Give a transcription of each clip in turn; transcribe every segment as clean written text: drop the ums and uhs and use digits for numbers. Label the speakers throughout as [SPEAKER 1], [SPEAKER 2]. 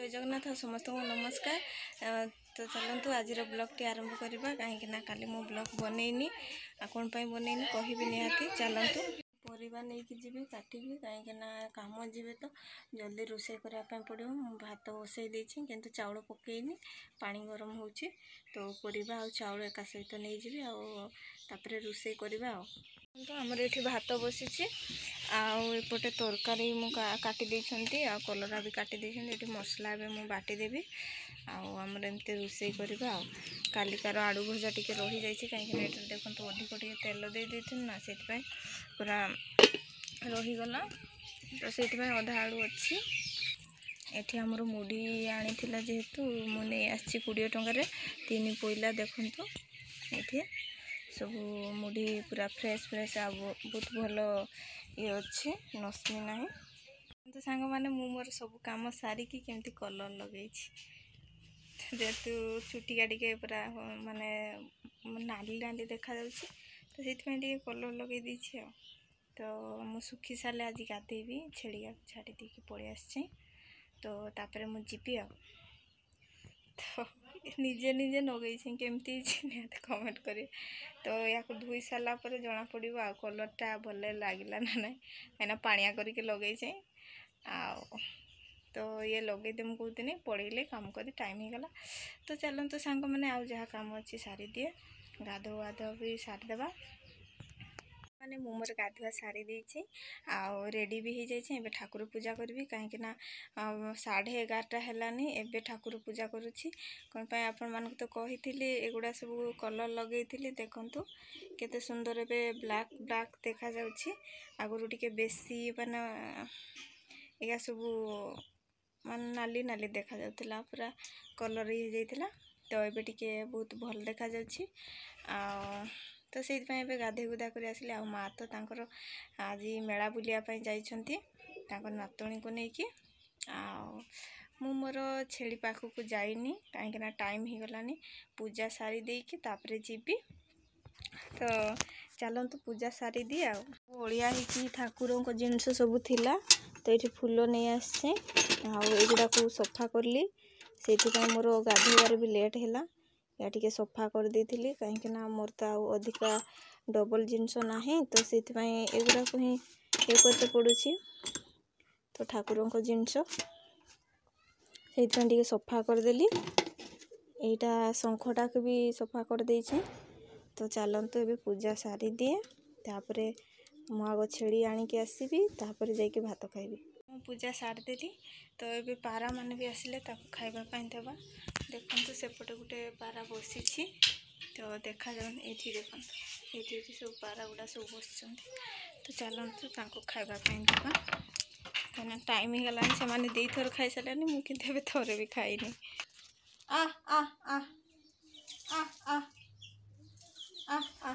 [SPEAKER 1] जय जगन्नाथ समस्त को नमस्कार। तो चलतु आज ब्लॉग आरंभ करवा कहीं काली मु ब्लॉग बनईनी कौन बनईनी कहबी निहाती। चलतु परिवा नहीं कि जी काटि कहीं काम जी तो जल्दी रोषे करने पड़ो। मु भात बसई देछि किंतु चाउल पकईनी पानी गरम हो तो परिवा आ चाउल एका सहित नहीं जी आउे रोषे करवा। तो आमर ये भात बसी आपटे तरकारी मु काटी देछंती आ कलरा भी काटी देछंती। मसला भी मु बाटी देबी आमर एमती रोषे करवा। कालिकार आलू भजा टिके रही जाइए कहीं देखो तो अधिक टे तेल दे देथिन ना से पूरा रहीगला तो से अधा आलू अच्छी। एठी हमर मुढ़ी आनी थिला जेहेतु मु नहीं आसी 20 टंकार 3 पोइला देखु ये सब मुढ़ी पूरा फ्रेश फ्रेश आ बहुत भल ये अच्छे नस्मी ना। तो सांग मैंने मोर सब कम सारिकी केमती कलर लगे जेहेतु चुटी काटिके पूरा माने नाली नाली देखा जाउछि तो से कलर लगे दीछि। तो मु सुखी सारे आज गाधेबी छेड़िया छाड़ी दी पलि आसी तो तापर मु जीपी तो निजे निजे नगई केमती निहत कमेंट करें। तो या धोई सारा पर जना पड़ो आ कलरटा भल लगे ना ना कहीं पानिया करके लगे तो ये लगे दे कहते पड़े काम कर टाइम हो गला। तो चलते सांग मैंने आउ जहाँ काम अच्छी सारी दिए गाधो गाधो भी सारीदेवा माने मु मोर गाधुआ सारी देछि आ रेडी भी हो जाए। ठाकुर पूजा करी कहीं 11:30 हेलानी एबे ठाकुर पूजा करुछि कौन पाई आपण मानक तो कही एगुड़ा सब कलर लगे देखंतु केते सुंदर एबे ब्लैक ब्लैक देखा जाउछि। आगुरु टिके बेसी माने एगा सब मान नाली नाली देखा जाउतिला पूरा कलर हो जाइतिला तो एबे टिके बहुत भल देखा जाउछि। तो से गाधे गुधा कर आसिले आ माँ तो तांकर आज मेला बुलिया जाइछंती तांकर नातुणी को लेकिन मु मोर छेड़ी पाखक जाइनी कहीं टाइम हो गलानी पूजा सारी देकी तापरे जीबी। तो चलतु पूजा सारी दी ओलिया ही ठाकुर को जिनस सब थिला तो ये फूल नहीं आसे आगुड़ा को सफा करली से मोर गाधोबार भी लेट है या टिके सफा कर देथिली कहीं मोर तो अधिका डबल जिनस ना तो से एगुड़ा को ही ये करते पड़ुछि। तो ठाकुर को जिनस से सफा करदेली यहाँ शंखटा को भी सफा कर देछे। तो चलतु ये पूजा सारी दिए तापरे मु आग छेड़ी आनिकी आसबि तापर जाइके भात खाइबी। पूजा सारीदेली तो ये पारा मान भी आसिले खाइबापी देवा। देखो सेपटे गोटे पारा बसी तो देखा जाऊन ये देखो ये सब पारा गुड़ा सब बस। तो चलतु खाइबापी देवा कहीं टाइम हो गलानी से मैंने 2 थर खाई सारे मुझे थोड़े भी खाइनी। आ आ आ आ आ आ आ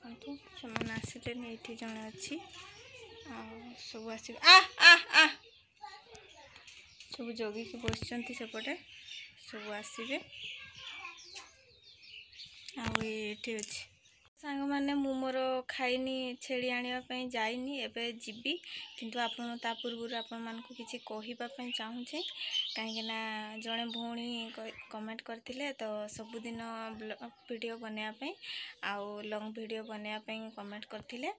[SPEAKER 1] देखो से आसिले ये जड़े अच्छी सब आस सब जगिकी बसचंती सेपटे सब आसबे आठी अच्छी सांग मैंने मु मोर खाइनी छेड़ी आने जाइनी एबे जीबी किंतु आपण ता पूर्व आपण मान को किसी कहवाई चाहूँचे कहीं जड़े भौणी कमेंट करते तो सबुदिन वीडियो बनवाई आउ लॉन्ग वीडियो बनवाई कमेंट करते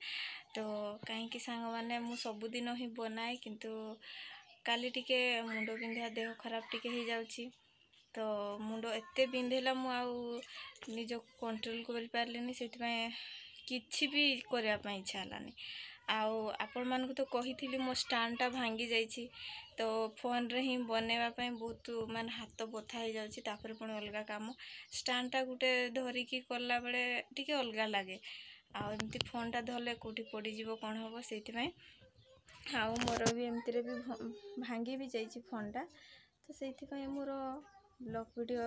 [SPEAKER 1] तो कहीं सांग मैंने मु सबुदिन ही बनाए किंतु काली टिके मुंड बिंधा देह खराब टिके हो जाउछि तो मुंड एते बिंधेला मु निज कंट्रोल कर पारलेनी से किछि भी करने इच्छा हलानी। आपण मानक तो कही मो स्टैंडटा भांगी जाइछि तो फोन रे ही बनवाई बहुत मान हाथ बथा हो जाउछि तापर पुणी अलग काम स्टैंडटा गुटे धरिकी कला बेले टिके अलग लगे आमती फोनटा धरले कौटी पड़ीज कौन हम से मोर भी एमती भी भांगी भी जाइए फोनटा। तो से मोर ब्लॉग वीडियो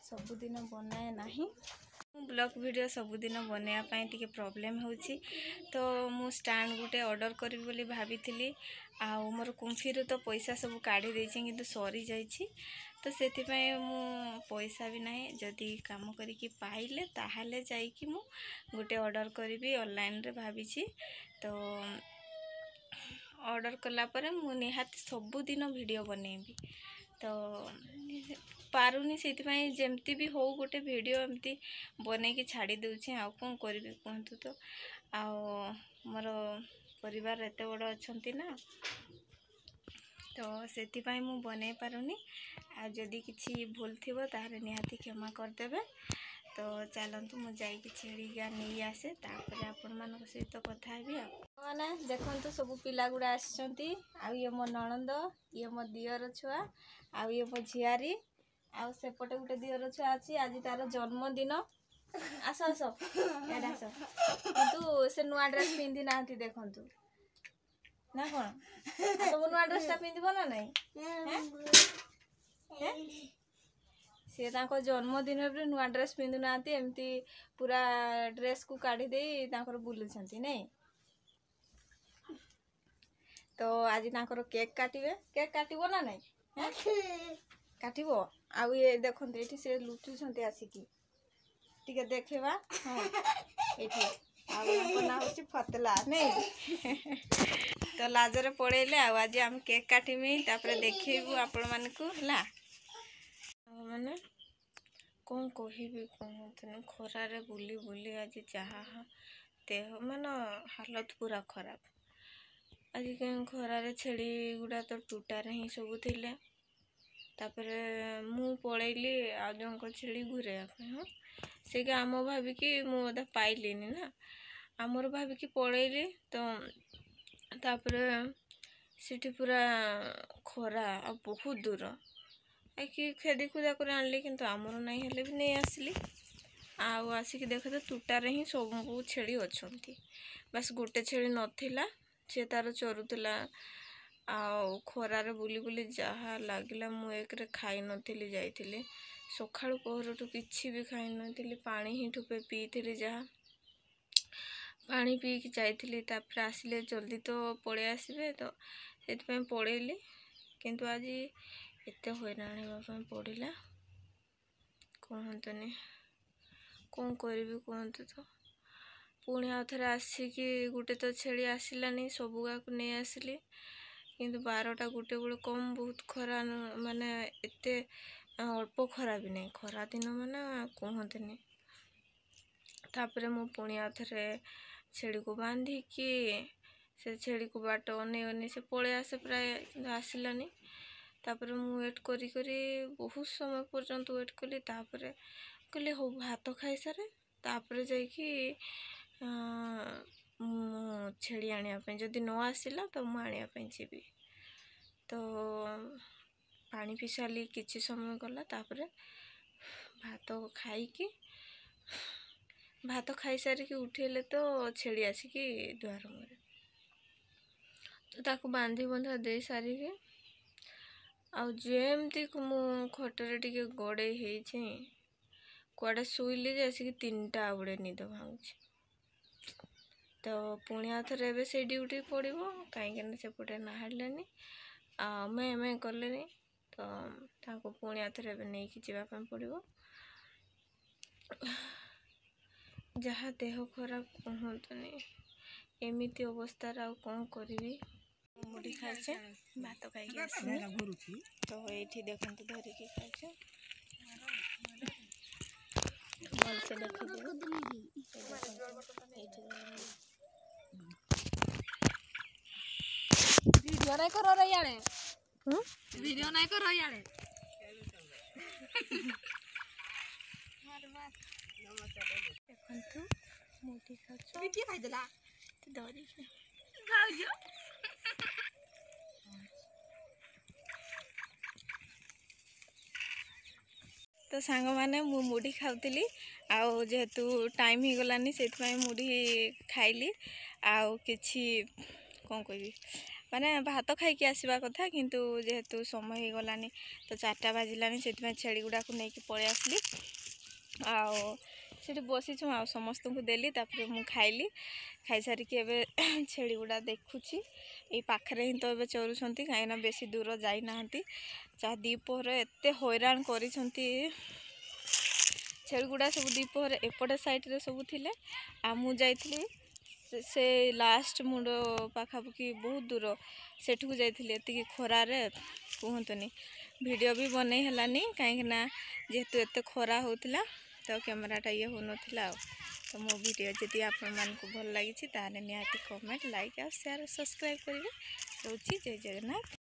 [SPEAKER 1] सबुदिन बनाए ना ब्लॉग वीडियो सबुदिन बनवाई टिके प्रॉब्लम होछि। तो मु स्टैंड गुटे ऑर्डर करी बोली भाभी मोर कुंफीरु तो पैसा सब काढ़ी देछि किंतु सरी जाइछि तो से मु पैसा भी नहीं जदि काम करिकी पाइले ताहाले जाइकी मु गोटे ऑर्डर करी ऑनलाइन रे भाभी। तो ऑर्डर कला परे मु निहाती सबुदिन वीडियो बनैबी तो पारुनी से जमती भी हो गोटे वीडियो एमती बन के छाड़ी दूचे आ कौन करी कहतु तो आओ मोर परिवार एत बड़ अच्छा ना तो से मु बनै पारुनी आ जदि किसी भूल थी ताहले निहाती क्षमा करदेवे तो चलतु मु जाइए छेड़िका नहीं आसे तापर आपण मान सहित कथा मैंने देखु सब पिला गुड़ा आए मो नणंद ये मो दियर छुआ आ ये मो झियारी आ सेपटे गोटे दियर छुआ अच्छी आज तार जन्मदिन आस आस एड आस कितु से नुआ ड्रेस पिंधि ना देखु ना कौन तुम नुआ ड्रेसटा पिंधब ना नहीं सी जन्मदिन नुआ ड्रेस पिंधु ना एमती पूरा ड्रेस को काढ़ी दे बुलूं नहीं तो आज केक काटिबे केक काटिबो ना नहीं काटिबो आ ये देखते ये से लुचुंट आसिकी टिके देखेबा हाँ ये ना हूँ फतला नहीं तो लाजरे पड़ेले आज आम केक काटमी तापर देखू आपण मानकू है मैंने कौन कहबी कहते खरारे बुली बुली आज जहा देह मान हालत पूरा खराब आज कहीं खरारे छेड़ी गुड़ा तो टूटारे ही सब थिले तापर मु पलैली आ जन छेड़ी घूरे हाँ से आम भाविकी मुझे पाइलिनी ना आमर भाविकी पलैली तो तापर सीठी पूरा खरा आ बहुत दूर कि खेदी खुदा कर आनली किंतु आमर नहीं हेले भी नहीं आसली आसिक देख तो टूटारे ही सब छेड़ी अच्छा बस गोटे छेड़ी नथिला सी तार चरुला खरारे बुली बुली जहाँ लगिला मु एक खाई नी जाइली सका पहर किसी भी खाई नी पानी ही ठुपे पी जहाँ पानी पी कि जाइली तापर आसिले जल्दी तो पड़े आसबे तो से पड़ेली किंतु आज एत हैरान होगा पड़ा कहतनी कौन करी कहतु तो पुणी आउ थे आसिकी गोटे तो छेड़ी आसलानी सबुगा को नहीं आसली किंतु 12टा गोटे बेले कम बहुत खरा माने एते अल्प खरा भी नहीं खरा दिन माने कहतनी तापर मु पुणी आउ थे छेड़ी को बांधिकी से छेड़ी को बाट अने से पड़े आसे प्राय आसलानी तापर मु वेट करी करी बहुत समय पर्यंत वेट कली तापर कहली हो भात खाई सारे तापर जाइकी छेड़ी आने जदि न आसला तो मु आने जीवी तो पानी पी सारी किसी समय गला तापर भात खाई सारिकी उठेले तो छेड़ी आसिकी दुआर मुहरे तो ताकू बांधी बंधा दे सारिकी आमती मु खटरे टिके गड़े कुआड़े शुइली जे आसिक 3टा बुड़े निद भांगी तो पुणी आउ थे से ड्यूटी पड़ो कहीं सेपटे नाहाड़े मैं कले तो पुणी आउ थे नहीं कि जावाई पड़ो जहाँ देह खराब कहतनी एमती अवस्था कौन करी मुढ़ी खाइचे भात खाई आसनी तो ये देखते धरिकी खाइचे भल से
[SPEAKER 2] वीडियो नहीं करो रे यारे वीडियो नहीं करो यारे
[SPEAKER 1] देखु मुढ़ी खाइछ
[SPEAKER 2] वीडियो खाई देला
[SPEAKER 1] धरिकी
[SPEAKER 2] खाओ
[SPEAKER 1] तो सांग माने मु मुढ़ी खाऊली आउ जेहेतु टाइम ही गलानी से मुढ़ी खाइली आउ किछि कौन कहबी माने भात खाई आसवा कथा किंतु जेहेतु समय ही गलानी तो 4टा बाजिलानी से छेड़ी गुड़ा को लेकिन पड़े आसली आउ से बसीचु आ समस्त को देली तापर मु खाइली खाई सारिकी एबे छेड़ी गुड़ा देखुची ये पाखरे ही तो एबे चरुछंती कहीं बेसी दूर जाई नाहंती जहाँ दीपहर एते हैरान करिसंती छेड़ी गुड़ा सब दीपहर एपटे साइड रे सब थिले आ मु जाइतली से लास्ट मुंड पाखापाखि बहुत दूर सेठू जाइए एति खरारे कहतुनि वीडियो भी बनै हेलानी कहीं जेहेतु एत खरा होता तो कैमराटा ये हो नाला तो मो वीडियो जदि आपण मानक भल लगी ताने निहाती कमेंट लाइक और शेयर सब्सक्राइब करेंगे। रोची जय जगन्नाथ।